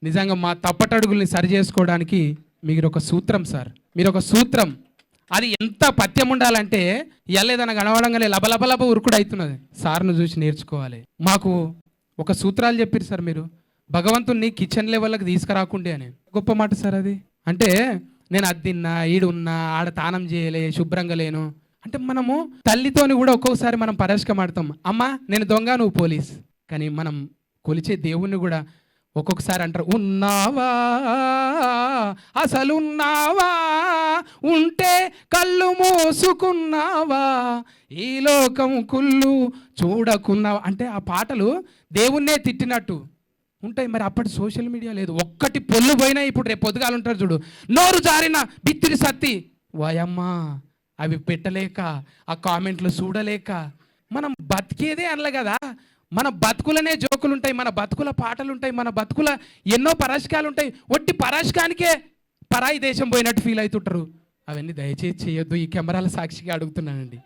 నిజంగా మా తప్పటడుగుల్ని సరి చేసుకోవడానికి మీరు ఒక సూత్రం సార్, మీరు ఒక సూత్రం. అది ఎంత పథ్యం ఉండాలంటే ఎల్లేదన కనవడంగానే లబలబలబ ఉరుకుడు అవుతున్నది. సార్ను చూసి నేర్చుకోవాలి. మాకు ఒక సూత్రాలు చెప్పారు సార్ మీరు, భగవంతుణ్ణి కిచెన్ లెవెల్కి తీసుకురాకుండే అని. గొప్ప మాట సార్ అది. అంటే నేను అది తిన్నా, ఈడున్నా, ఆడ తానం చేయలే, శుభ్రంగా లేను అంటే మనము తల్లితోని కూడా ఒక్కొక్కసారి మనం పరస్కమాడతాం, అమ్మా నేను దొంగ నువ్వు పోలీస్. కానీ మనం కొలిచే దేవుణ్ణి కూడా ఒక్కొక్కసారి అంటారు, ఉన్నావా అసలు ఉన్నావా, ఉంటే కళ్ళు మూసుకున్నావా, ఈ లోకం కుళ్ళు చూడకున్నావా. అంటే ఆ పాటలు దేవుణ్ణే తిట్టినట్టు ఉంటాయి. మరి అప్పటి సోషల్ మీడియా లేదు, ఒక్కటి పొల్లు పోయినా ఇప్పుడు రేపు పొద్దుగాలు ఉంటారు చూడు, నోరు జారిన బిత్తిరి సత్తి వాయమ్మా అవి పెట్టలేక, ఆ కామెంట్లు చూడలేక మనం బతికేదే అనలే కదా. మన బతుకులనే జోకులు ఉంటాయి, మన బతుకుల పాటలు ఉంటాయి, మన బతుకుల ఎన్నో పరాశకాలు ఉంటాయి. ఒట్టి పరాశకానికే పరాయి దేశం పోయినట్టు ఫీల్ అవుతుంటారు. అవన్నీ దయచేసి చేయొద్దు. ఈ కెమెరాల సాక్షిగా అడుగుతున్నానండి.